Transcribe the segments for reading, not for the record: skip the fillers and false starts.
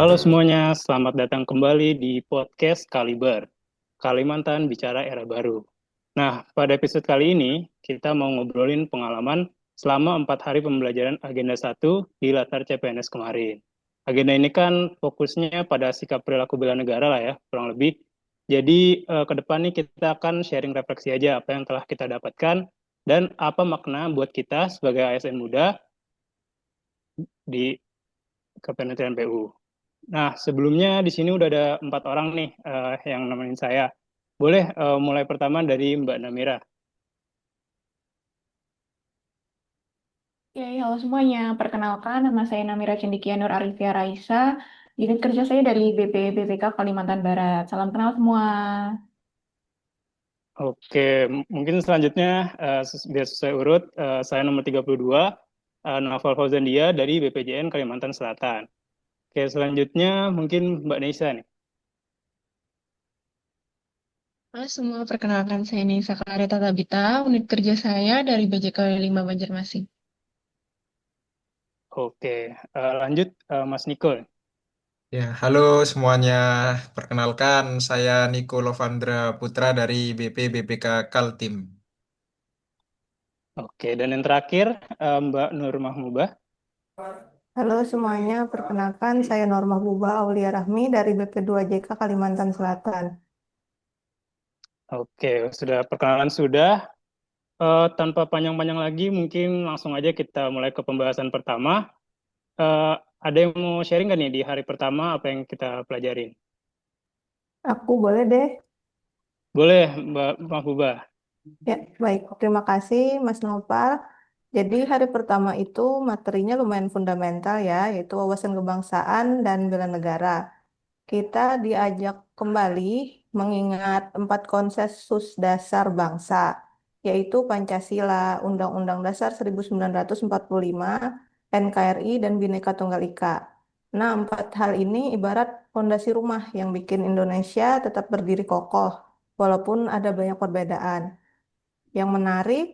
Halo semuanya, selamat datang kembali di podcast Kaliber, Kalimantan Bicara Era Baru. Nah, pada episode kali ini, kita mau ngobrolin pengalaman selama 4 hari pembelajaran Agenda 1 di latar CPNS kemarin. Agenda ini kan fokusnya pada sikap perilaku bela negara lah ya, kurang lebih. Jadi, ke depan nih kita akan sharing refleksi aja apa yang telah kita dapatkan dan apa makna buat kita sebagai ASN muda di Kementerian PU. Nah, sebelumnya di sini udah ada 4 orang nih yang nemenin saya. Boleh mulai pertama dari Mbak Namira. Ya, halo semuanya. Perkenalkan, nama saya Namira Cendikia Nur Arifia Raisa. Unit kerja saya dari BPBPK Kalimantan Barat. Salam kenal semua. Oke, mungkin selanjutnya biar sesuai urut, saya nomor 32, Naufal Fauzandia dari BPJN Kalimantan Selatan. Oke, selanjutnya mungkin Mbak Neisa nih. Halo semua, perkenalkan saya Nisa Clarita Tabita, unit kerja saya dari BJK 5 Banjarmasin. Oke, lanjut Mas Niko. Ya, halo semuanya. Perkenalkan, saya Niko Lovandra Putra dari BP Kaltim. Oke, dan yang terakhir Mbak Nur Mahmubah. Halo semuanya, perkenalkan saya Norma Buba Aulia Rahmi dari BP2JK Kalimantan Selatan. Oke, sudah perkenalan sudah. Tanpa panjang-panjang lagi, mungkin langsung aja kita mulai ke pembahasan pertama. Eh, ada yang mau sharing nggak nih di hari pertama apa yang kita pelajarin? Aku boleh deh. Boleh, Mbak Mahbubah. Ya, baik. Terima kasih Mas Nopal. Jadi hari pertama itu materinya lumayan fundamental ya, yaitu wawasan kebangsaan dan bela negara. Kita diajak kembali mengingat 4 konsensus dasar bangsa, yaitu Pancasila, Undang-Undang Dasar 1945, NKRI, dan Bhinneka Tunggal Ika. Nah, 4 hal ini ibarat fondasi rumah yang bikin Indonesia tetap berdiri kokoh, walaupun ada banyak perbedaan. Yang menarik,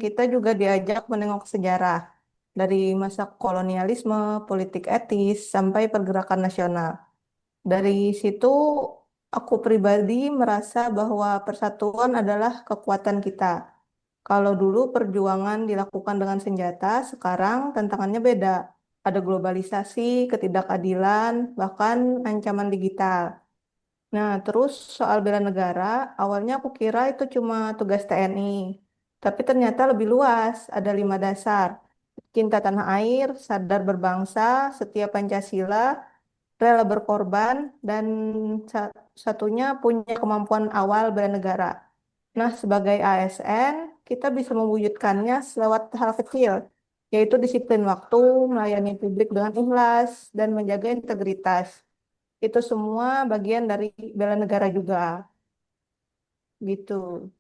kita juga diajak menengok sejarah dari masa kolonialisme, politik etis, sampai pergerakan nasional. Dari situ, aku pribadi merasa bahwa persatuan adalah kekuatan kita. Kalau dulu perjuangan dilakukan dengan senjata, sekarang tantangannya beda. Ada globalisasi, ketidakadilan, bahkan ancaman digital. Nah, terus soal bela negara, awalnya aku kira itu cuma tugas TNI. Tapi ternyata lebih luas, ada 5 dasar. Cinta tanah air, sadar berbangsa, setia Pancasila, rela berkorban, dan satunya punya kemampuan awal bela negara. Nah, sebagai ASN, kita bisa mewujudkannya lewat hal kecil, yaitu disiplin waktu, melayani publik dengan ikhlas, dan menjaga integritas. Itu semua bagian dari bela negara juga, gitu.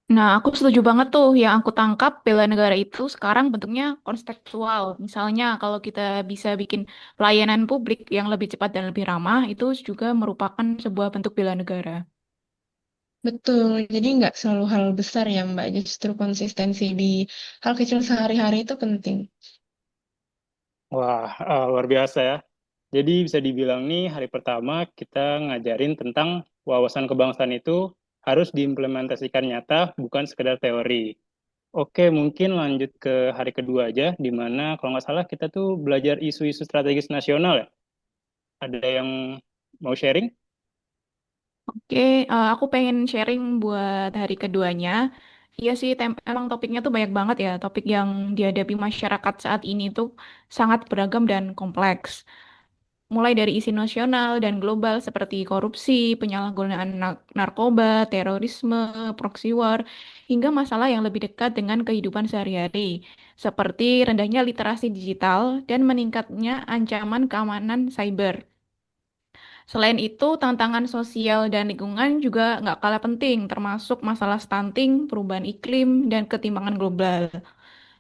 Nah, aku setuju banget tuh. Yang aku tangkap, bela negara itu sekarang bentuknya konstekstual. Misalnya, kalau kita bisa bikin pelayanan publik yang lebih cepat dan lebih ramah, itu juga merupakan sebuah bentuk bela negara. Betul, jadi nggak selalu hal besar ya Mbak, justru konsistensi di hal kecil sehari-hari itu penting. Wah, luar biasa ya. Jadi bisa dibilang nih hari pertama kita ngajarin tentang wawasan kebangsaan itu harus diimplementasikan nyata, bukan sekedar teori. Oke, mungkin lanjut ke hari kedua aja, di mana kalau nggak salah kita tuh belajar isu-isu strategis nasional ya. Ada yang mau sharing? Oke, aku pengen sharing buat hari keduanya. Iya sih, emang topiknya tuh banyak banget ya. Topik yang dihadapi masyarakat saat ini tuh sangat beragam dan kompleks. Mulai dari isu nasional dan global seperti korupsi, penyalahgunaan narkoba, terorisme, proxy war, hingga masalah yang lebih dekat dengan kehidupan sehari-hari, seperti rendahnya literasi digital dan meningkatnya ancaman keamanan cyber. Selain itu, tantangan sosial dan lingkungan juga nggak kalah penting, termasuk masalah stunting, perubahan iklim, dan ketimpangan global.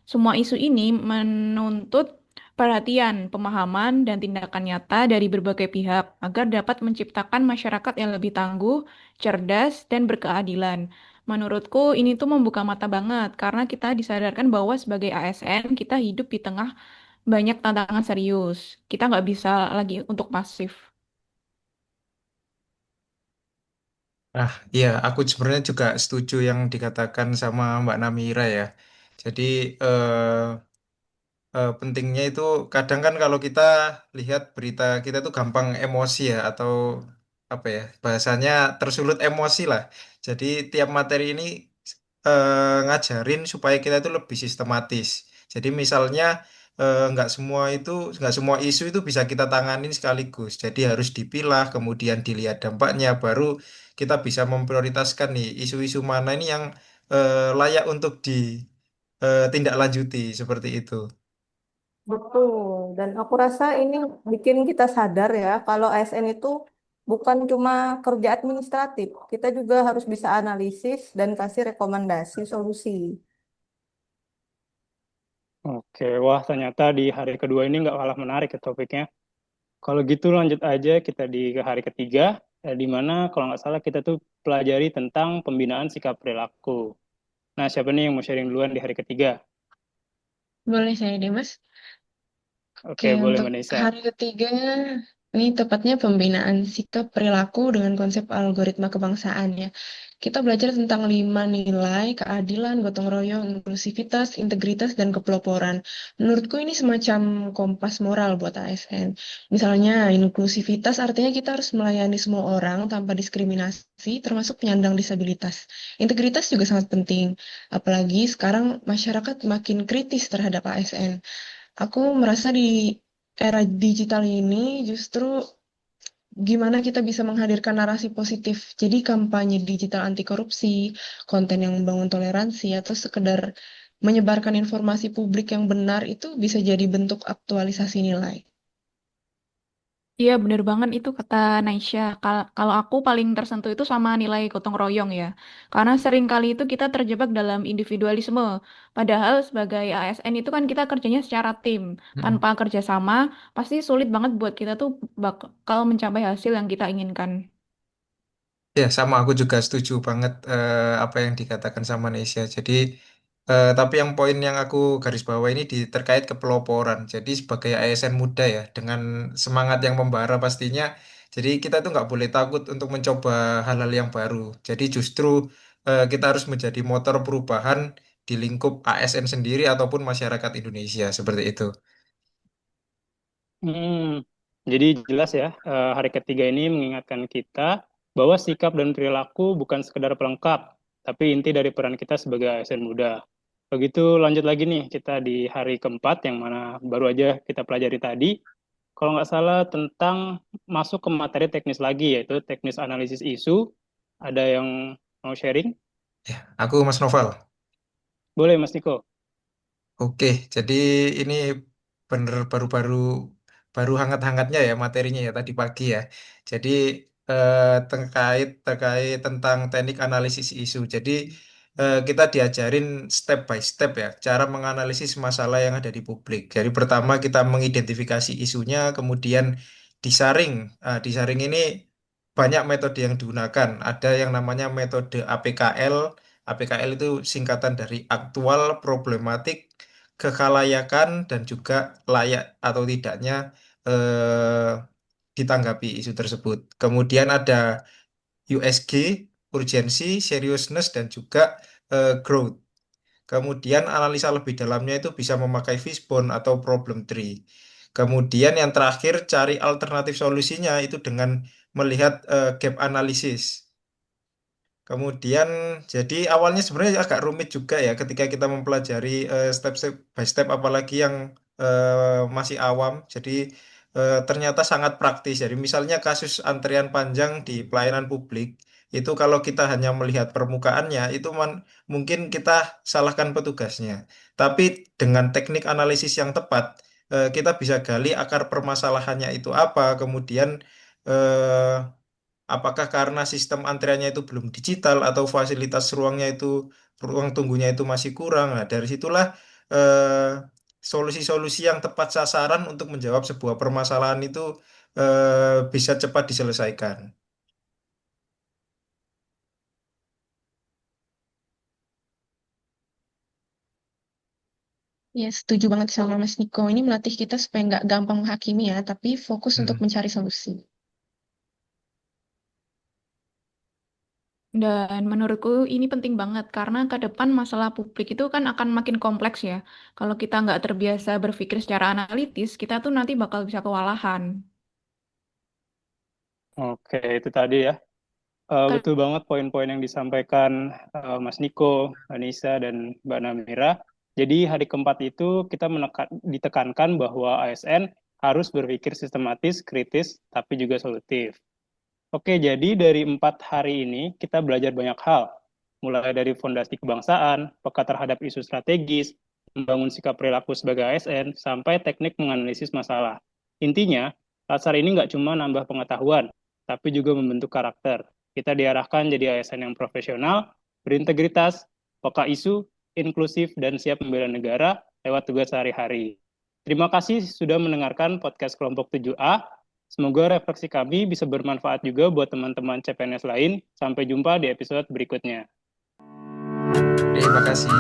Semua isu ini menuntut perhatian, pemahaman, dan tindakan nyata dari berbagai pihak agar dapat menciptakan masyarakat yang lebih tangguh, cerdas, dan berkeadilan. Menurutku ini tuh membuka mata banget karena kita disadarkan bahwa sebagai ASN kita hidup di tengah banyak tantangan serius. Kita nggak bisa lagi untuk pasif. Nah, iya, aku sebenarnya juga setuju yang dikatakan sama Mbak Namira ya. Jadi pentingnya itu kadang kan kalau kita lihat berita kita tuh gampang emosi ya atau apa ya bahasanya tersulut emosi lah. Jadi tiap materi ini ngajarin supaya kita itu lebih sistematis. Jadi misalnya nggak semua isu itu bisa kita tanganin sekaligus. Jadi harus dipilah, kemudian dilihat dampaknya, baru kita bisa memprioritaskan nih isu-isu mana ini yang layak untuk ditindaklanjuti seperti itu. Betul, dan aku rasa ini bikin kita sadar ya kalau ASN itu bukan cuma kerja administratif, kita juga harus bisa analisis dan kasih rekomendasi solusi. Oke, wah ternyata di hari kedua ini nggak kalah menarik ya topiknya. Kalau gitu lanjut aja kita di ke hari ketiga, di mana kalau nggak salah kita tuh pelajari tentang pembinaan sikap perilaku. Nah, siapa nih yang mau sharing duluan di hari ketiga? Boleh saya deh, Mas? Oke, Oke, boleh untuk Mbak Nisa. hari ketiga, ini tepatnya pembinaan sikap perilaku dengan konsep algoritma kebangsaan ya. Kita belajar tentang 5 nilai, keadilan, gotong royong, inklusivitas, integritas, dan kepeloporan. Menurutku ini semacam kompas moral buat ASN. Misalnya, inklusivitas artinya kita harus melayani semua orang tanpa diskriminasi, termasuk penyandang disabilitas. Integritas juga sangat penting, apalagi sekarang masyarakat makin kritis terhadap ASN. Aku merasa di era digital ini justru gimana kita bisa menghadirkan narasi positif. Jadi kampanye digital anti korupsi, konten yang membangun toleransi, atau sekedar menyebarkan informasi publik yang benar itu bisa jadi bentuk aktualisasi nilai. Iya, bener banget itu kata Naisha. Kalau aku paling tersentuh itu sama nilai gotong royong ya. Karena sering kali itu kita terjebak dalam individualisme. Padahal sebagai ASN itu kan kita kerjanya secara tim. Mm-mm. Tanpa kerjasama, pasti sulit banget buat kita tuh bakal mencapai hasil yang kita inginkan. Ya, sama aku juga setuju banget apa yang dikatakan sama Nesya. Jadi, tapi yang poin yang aku garis bawah ini terkait kepeloporan. Jadi sebagai ASN muda ya, dengan semangat yang membara pastinya. Jadi kita tuh nggak boleh takut untuk mencoba hal-hal yang baru. Jadi justru kita harus menjadi motor perubahan di lingkup ASN sendiri ataupun masyarakat Indonesia seperti itu. Hmm, jadi jelas ya, hari ketiga ini mengingatkan kita bahwa sikap dan perilaku bukan sekedar pelengkap, tapi inti dari peran kita sebagai ASN muda. Begitu lanjut lagi nih, kita di hari keempat yang mana baru aja kita pelajari tadi, kalau nggak salah tentang masuk ke materi teknis lagi, yaitu teknis analisis isu. Ada yang mau sharing? Aku Mas Noval. Boleh, Mas Niko. Oke, jadi ini bener baru hangat-hangatnya ya materinya ya tadi pagi ya. Jadi terkait tentang teknik analisis isu. Jadi kita diajarin step by step ya cara menganalisis masalah yang ada di publik. Jadi pertama kita mengidentifikasi isunya, kemudian disaring. Disaring ini banyak metode yang digunakan. Ada yang namanya metode APKL. APKL itu singkatan dari aktual, problematik, kekhalayakan, dan juga layak atau tidaknya eh, ditanggapi isu tersebut. Kemudian ada USG, urgensi, seriousness, dan juga growth. Kemudian analisa lebih dalamnya itu bisa memakai fishbone atau problem tree. Kemudian yang terakhir cari alternatif solusinya itu dengan melihat gap analisis. Kemudian, jadi awalnya sebenarnya agak rumit juga ya ketika kita mempelajari step-step by step, apalagi yang masih awam. Jadi ternyata sangat praktis. Jadi misalnya kasus antrian panjang di pelayanan publik, itu kalau kita hanya melihat permukaannya, itu mungkin kita salahkan petugasnya. Tapi dengan teknik analisis yang tepat, kita bisa gali akar permasalahannya itu apa, kemudian apakah karena sistem antriannya itu belum digital atau fasilitas ruang tunggunya itu masih kurang. Nah, dari situlah solusi-solusi yang tepat sasaran untuk menjawab sebuah permasalahan itu bisa cepat diselesaikan. Ya, setuju banget sama Mas Niko. Ini melatih kita supaya nggak gampang menghakimi ya, tapi fokus untuk Hmm. mencari solusi. Dan menurutku ini penting banget karena ke depan masalah publik itu kan akan makin kompleks ya. Kalau kita nggak terbiasa berpikir secara analitis, kita tuh nanti bakal bisa kewalahan. Oke, itu tadi ya. Ke- Betul banget poin-poin yang disampaikan Mas Niko, Anissa, dan Mbak Namira. Jadi hari keempat itu kita ditekankan bahwa ASN harus berpikir sistematis, kritis, tapi juga solutif. Oke, jadi dari 4 hari ini kita belajar banyak hal, mulai dari fondasi kebangsaan, peka terhadap isu strategis, membangun sikap perilaku sebagai ASN, sampai teknik menganalisis masalah. Intinya, Latsar ini nggak cuma nambah pengetahuan, tapi juga membentuk karakter. Kita diarahkan jadi ASN yang profesional, berintegritas, peka isu, inklusif, dan siap membela negara lewat tugas sehari-hari. Terima kasih sudah mendengarkan podcast kelompok 7A. Semoga refleksi kami bisa bermanfaat juga buat teman-teman CPNS lain. Sampai jumpa di episode berikutnya. Terima kasih.